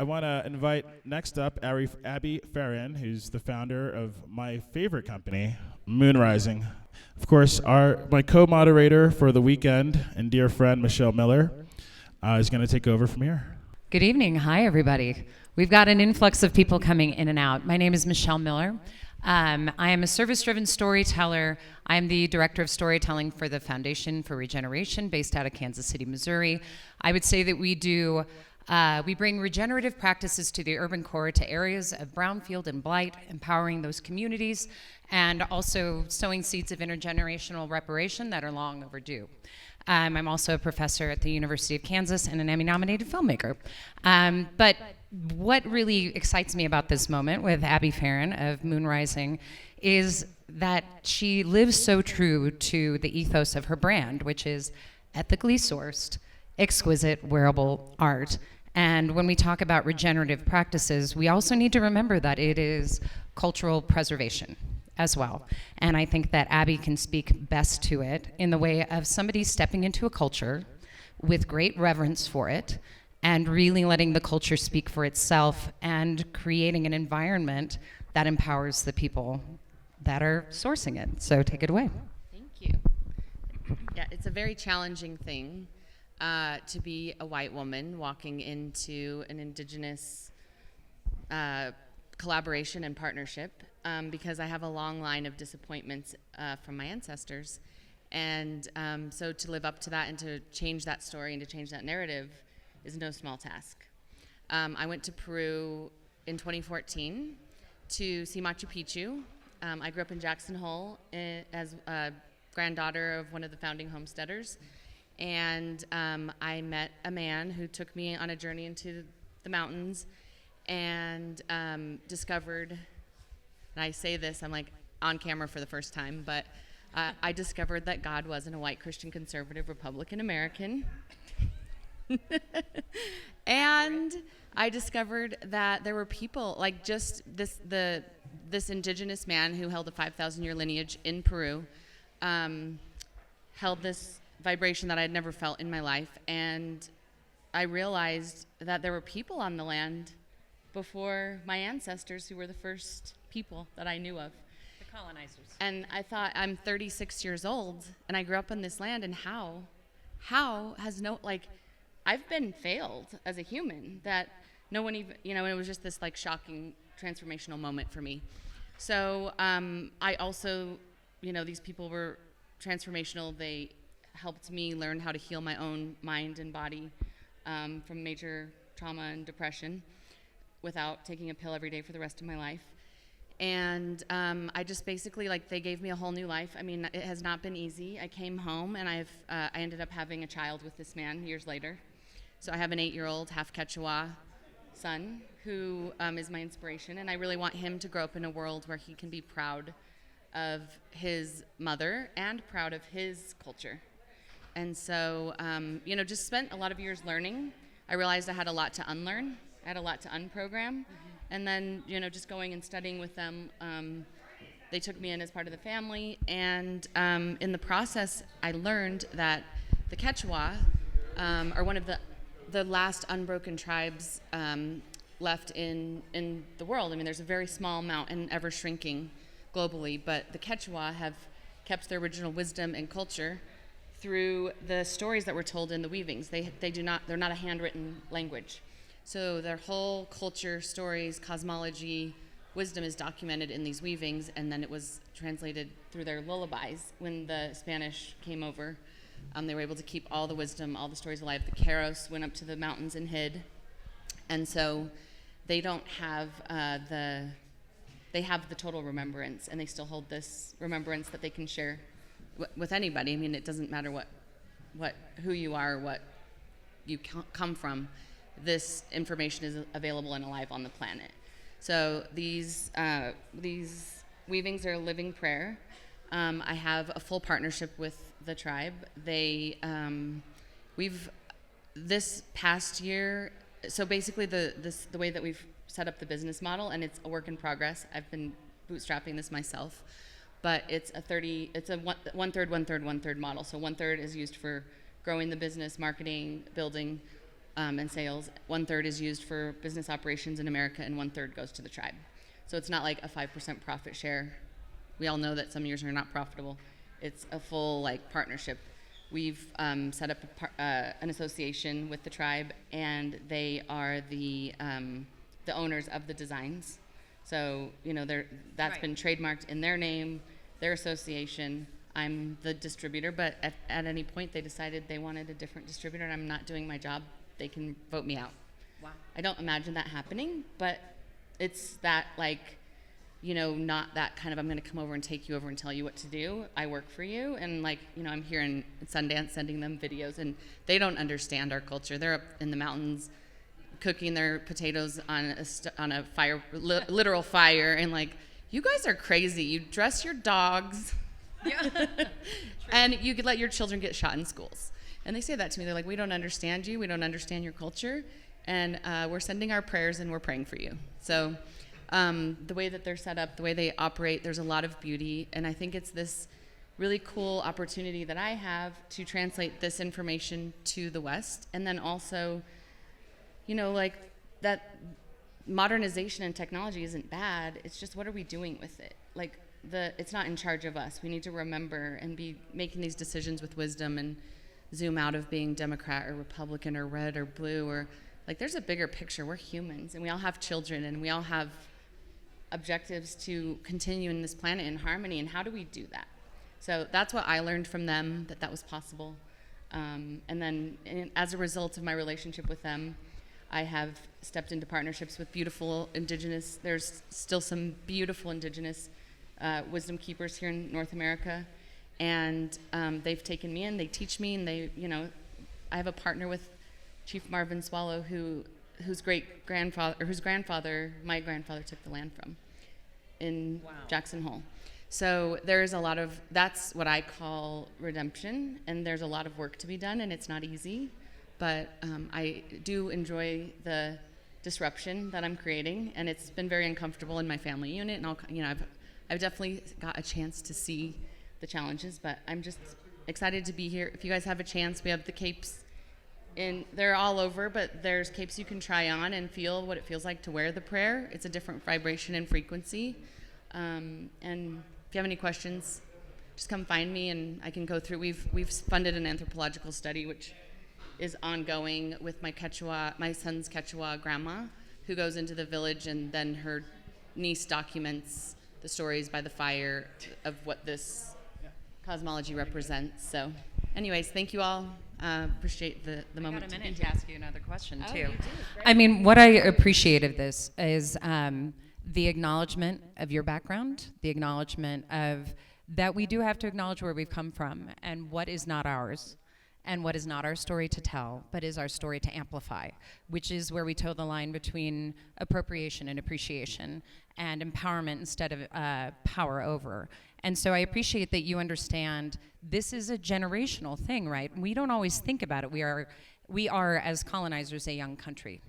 I want to invite next up Abi Ferrin, who's the founder of my favorite company, Moonrising. Of course, my co-moderator for the weekend and dear friend, Michelle Miller, is going to take over from here. Good evening. Hi, everybody. We've got an influx of people coming in and out. My name is Michelle Miller. I am a service-driven storyteller. I am the director of storytelling for the Foundation for Regeneration, based out of Kansas City, Missouri. I would say that we bring regenerative practices to the urban core, to areas of brownfield and blight, empowering those communities, and also sowing seeds of intergenerational reparation that are long overdue. I'm also a professor at the University of Kansas and an Emmy-nominated filmmaker. But what really excites me about this moment with Abi Ferrin of Moonrising is that she lives so true to the ethos of her brand, which is ethically sourced, exquisite, wearable art. And when we talk about regenerative practices, we also need to remember that it is cultural preservation as well. And I think that Abi can speak best to it in the way of somebody stepping into a culture with great reverence for it and really letting the culture speak for itself and creating an environment that empowers the people that are sourcing it. So take it away. Thank you. Yeah, it's a very challenging thing to be a white woman walking into an indigenous collaboration and partnership because I have a long line of disappointments from my ancestors. And so to live up to that and to change that story and to change that narrative is no small task. I went to Peru in 2014 to see Machu Picchu. I grew up in Jackson Hole as a granddaughter of one of the founding homesteaders. And I met a man who took me on a journey into the mountains and discovered, and I say this, I'm like on camera for the first time, but I discovered that God wasn't a white Christian conservative Republican American. And I discovered that there were people like just this indigenous man who held a 5,000-year lineage in Peru, held this vibration that I had never felt in my life, and I realized that there were people on the land before my ancestors who were the first people that I knew of. The colonizers. And I thought, I'm 36 years old, and I grew up on this land, and how has I've been failed as a human, that no one even, it was just this like shocking transformational moment for me. So I also, these people were transformational. They helped me learn how to heal my own mind and body from major trauma and depression without taking a pill every day for the rest of my life. And I just basically, they gave me a whole new life. I mean, it has not been easy. I came home and I ended up having a child with this man years later. So I have an 8-year-old, half Quechua son who is my inspiration, and I really want him to grow up in a world where he can be proud of his mother and proud of his culture. And so, just spent a lot of years learning. I realized I had a lot to unlearn. I had a lot to unprogram. And then, just going and studying with them, they took me in as part of the family. And in the process, I learned that the Quechua are one of the last unbroken tribes left in the world. I mean, there's a very small amount and ever shrinking globally, but the Quechua have kept their original wisdom and culture through the stories that were told in the weavings. They're not a handwritten language. So their whole culture, stories, cosmology, wisdom is documented in these weavings, and then it was translated through their lullabies when the Spanish came over. They were able to keep all the wisdom, all the stories alive. The Keros went up to the mountains and hid. And so they don't have they have the total remembrance, and they still hold this remembrance that they can share with anybody. I mean, it doesn't matter who you are, what you come from. This information is available and alive on the planet. So these weavings are a living prayer. I have a full partnership with the tribe. We've this past year. So basically, the way that we've set up the business model, and it's a work in progress. I've been bootstrapping this myself, but it's a one third model. So 1/3 is used for growing the business, marketing, building. and sales. 1/3 is used for business operations in America, and 1/3 goes to the tribe. So it's not like a 5% profit share. We all know that some years are not profitable. It's a full partnership. We've set up an association with the tribe, and they are the owners of the designs. So that's been trademarked in their name, their association. I'm the distributor, but at any point they decided they wanted a different distributor, and I'm not doing my job. They can vote me out. Wow. I don't imagine that happening, but it's that not that kind of I'm going to come over and take you over and tell you what to do. I work for you, and I'm here in Sundance sending them videos, and they don't understand our culture. They're up in the mountains cooking their potatoes on a fire, literal fire, and you guys are crazy. You dress your dogs, and you could let your children get shot in schools. And they say that to me. They're like, we don't understand you. We don't understand your culture, and we're sending our prayers and we're praying for you. So the way that they're set up, the way they operate, there's a lot of beauty, and I think it's this really cool opportunity that I have to translate this information to the West, and then also that modernization and technology isn't bad. It's just, what are we doing with it? It's not in charge of us. We need to remember and be making these decisions with wisdom and zoom out of being Democrat or Republican or red or blue, or there's a bigger picture. We're humans, and we all have children, and we all have objectives to continue in this planet in harmony, and how do we do that? So that's what I learned from them, that was possible. And then as a result of my relationship with them, I have stepped into partnerships with beautiful indigenous, there's still some beautiful indigenous wisdom keepers here in North America. And they've taken me in, they teach me, and I have a partner with Chief Marvin Swallow, whose grandfather, my grandfather, took the land from in Jackson Hole. So there's a lot of, that's what I call redemption, and there's a lot of work to be done, and it's not easy. But I do enjoy the disruption that I'm creating, and it's been very uncomfortable in my family unit. And I've definitely got a chance to see the challenges, but I'm just excited to be here. If you guys have a chance, we have the capes, and they're all over. But there's capes you can try on and feel what it feels like to wear the prayer. It's a different vibration and frequency. And if you have any questions, just come find me, and I can go through. We've funded an anthropological study, which is ongoing with my son's Quechua grandma, who goes into the village, and then her niece documents the stories by the fire of what this cosmology represents. So anyways, thank you all. Appreciate the moment. I got a minute to ask you another question, too. You do. I mean, what I appreciate of this is the acknowledgement of your background, the acknowledgement of that we do have to acknowledge where we've come from and what is not ours. And what is not our story to tell, but is our story to amplify, which is where we toe the line between appropriation and appreciation, and empowerment instead of power over. And so I appreciate that you understand this is a generational thing, right? We don't always think about it. We are as colonizers, a young country.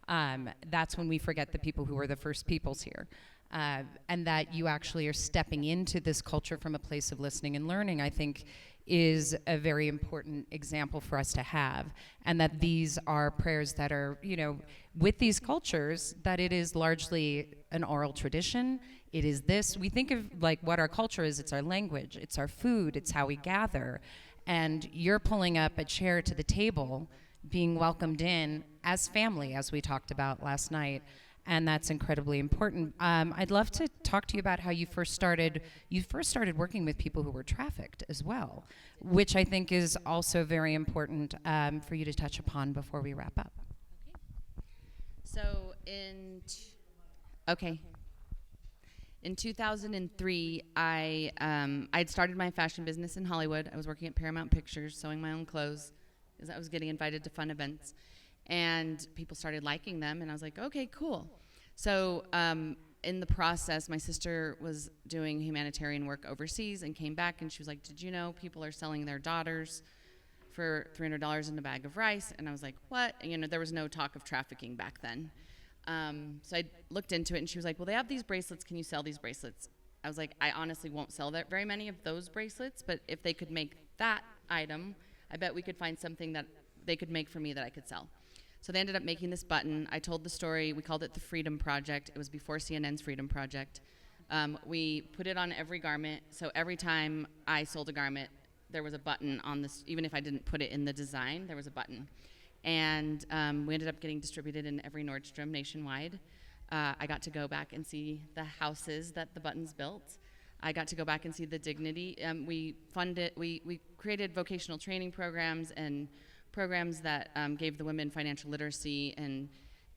That's when we forget the people who were the first peoples here. And that you actually are stepping into this culture from a place of listening and learning, I think, is a very important example for us to have, and that these are prayers that are, with these cultures, that it is largely an oral tradition. It is this, we think of what our culture is, it's our language, it's our food, it's how we gather, and you're pulling up a chair to the table, being welcomed in as family, as we talked about last night. And that's incredibly important. I'd love to talk to you about how you first started working with people who were trafficked as well, which I think is also very important for you to touch upon before we wrap up. So in 2003, I'd started my fashion business in Hollywood. I was working at Paramount Pictures, sewing my own clothes, because I was getting invited to fun events. And people started liking them, and I was like, okay, cool. So in the process, my sister was doing humanitarian work overseas and came back, and she was like, did you know people are selling their daughters for $300 in a bag of rice? And I was like, what? And, there was no talk of trafficking back then. So I looked into it, and she was like, well, they have these bracelets. Can you sell these bracelets? I was like, I honestly won't sell very many of those bracelets, but if they could make that item, I bet we could find something that they could make for me that I could sell. So they ended up making this button. I told the story. We called it the Freedom Project. It was before CNN's Freedom Project. We put it on every garment. So every time I sold a garment, there was a button on this. Even if I didn't put it in the design, there was a button. And we ended up getting distributed in every Nordstrom nationwide. I got to go back and see the houses that the buttons built. I got to go back and see the dignity. We created vocational training programs and programs that gave the women financial literacy, and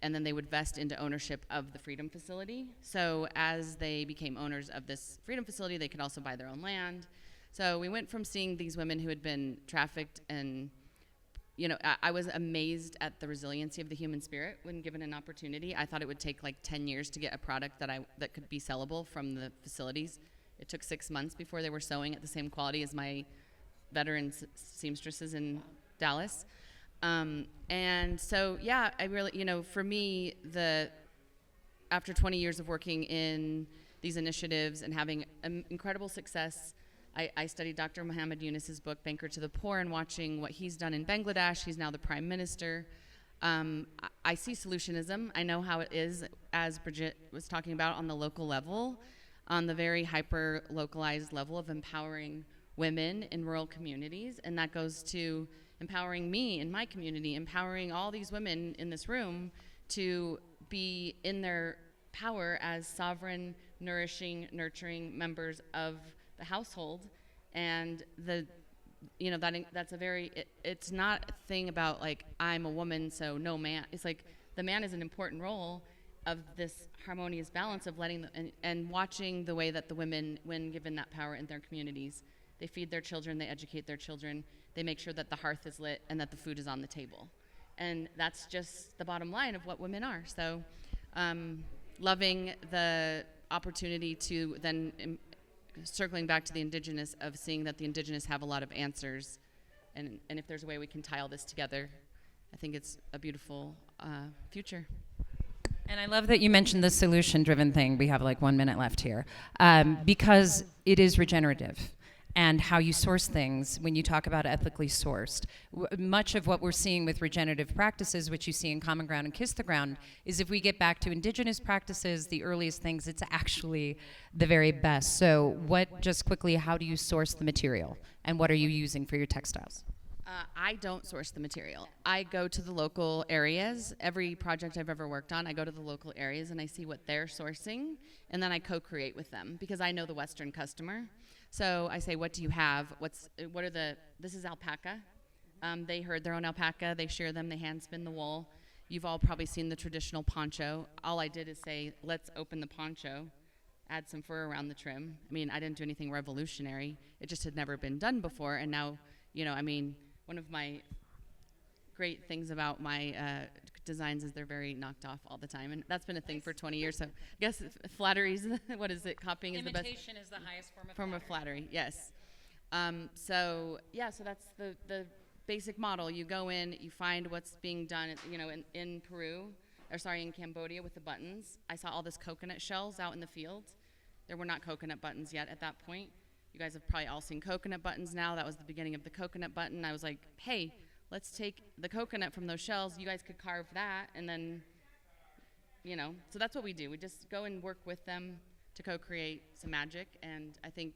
then they would vest into ownership of the Freedom Facility. So as they became owners of this Freedom Facility, they could also buy their own land. So we went from seeing these women who had been trafficked, and I was amazed at the resiliency of the human spirit when given an opportunity. I thought it would take like 10 years to get a product that could be sellable from the facilities. It took 6 months before they were sewing at the same quality as my veteran seamstresses in Dallas. And so, yeah, I really, for me, after 20 years of working in these initiatives and having incredible success, I studied Dr. Muhammad Yunus's book, Banker to the Poor, and watching what he's done in Bangladesh. He's now the prime minister. I see solutionism. I know how it is, as Bridget was talking about, on the local level, on the very hyper-localized level of empowering women in rural communities. And that goes to empowering me in my community, empowering all these women in this room to be in their power as sovereign, nourishing, nurturing members of the household. And that's a very, it's not a thing about like, I'm a woman, so no man. It's like the man is an important role of this harmonious balance of letting and watching the way that the women, when given that power in their communities, they feed their children, they educate their children, they make sure that the hearth is lit and that the food is on the table. And that's just the bottom line of what women are. So loving the opportunity to then, circling back to the indigenous, of seeing that the indigenous have a lot of answers. And if there's a way we can tie all this together, I think it's a beautiful future. And I love that you mentioned the solution-driven thing. We have like 1 minute left here. Because it is regenerative. And how you source things when you talk about ethically sourced. Much of what we're seeing with regenerative practices, which you see in Common Ground and Kiss the Ground, is if we get back to indigenous practices, the earliest things, it's actually the very best. So just quickly, how do you source the material? And what are you using for your textiles? I don't source the material. I go to the local areas. Every project I've ever worked on, I go to the local areas and I see what they're sourcing, and then I co-create with them because I know the Western customer. So I say, what do you have? This is alpaca. They herd their own alpaca, they shear them, they hand spin the wool. You've all probably seen the traditional poncho. All I did is say, let's open the poncho, add some fur around the trim. I mean, I didn't do anything revolutionary. It just had never been done before, and now, one of my great things about my designs is they're very knocked off all the time, and that's been a thing for 20 years. So I guess flattery's what is it? Copying is the best. Imitation is the highest form of flattery. Yes. So that's the basic model. You go in, you find what's being done. In Cambodia with the buttons. I saw all this coconut shells out in the field. There were not coconut buttons yet at that point. You guys have probably all seen coconut buttons now. That was the beginning of the coconut button. I was like, hey, let's take the coconut from those shells. You guys could carve that, and then, so that's what we do. We just go and work with them to co-create some magic. And I think,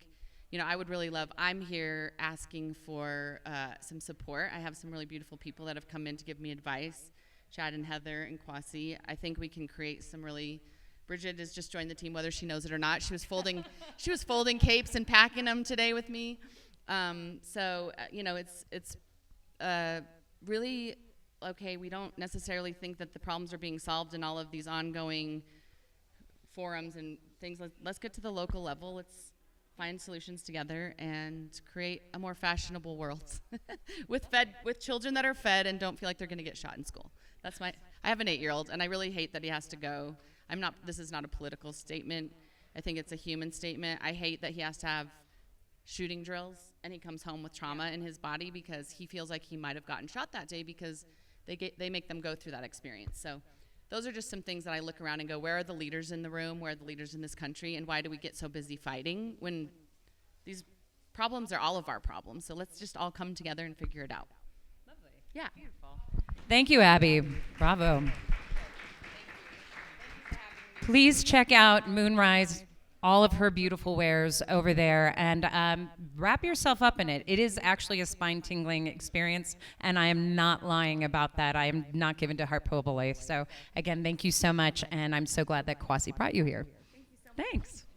I would really love, I'm here asking for some support. I have some really beautiful people that have come in to give me advice, Chad and Heather and Kwasi. I think we can create some really, Bridget has just joined the team, whether she knows it or not. She was folding capes and packing them today with me. It's really, okay, we don't necessarily think that the problems are being solved in all of these ongoing forums and things. Let's get to the local level. Let's find solutions together and create a more fashionable world with children that are fed and don't feel like they're going to get shot in school. I have an 8-year-old, and I really hate that he has to go. This is not a political statement. I think it's a human statement. I hate that he has to have shooting drills and he comes home with trauma in his body because he feels like he might have gotten shot that day because they make them go through that experience. So those are just some things that I look around and go, where are the leaders in the room? Where are the leaders in this country? And why do we get so busy fighting when these problems are all of our problems? So let's just all come together and figure it out. Lovely. Yeah. Beautiful. Thank you, Abby. Bravo. Please check out Moonrise, all of her beautiful wares over there, and wrap yourself up in it. It is actually a spine-tingling experience, and I am not lying about that. I am not given to hyperbole. So again, thank you so much, and I'm so glad that Kwasi brought you here. Thanks.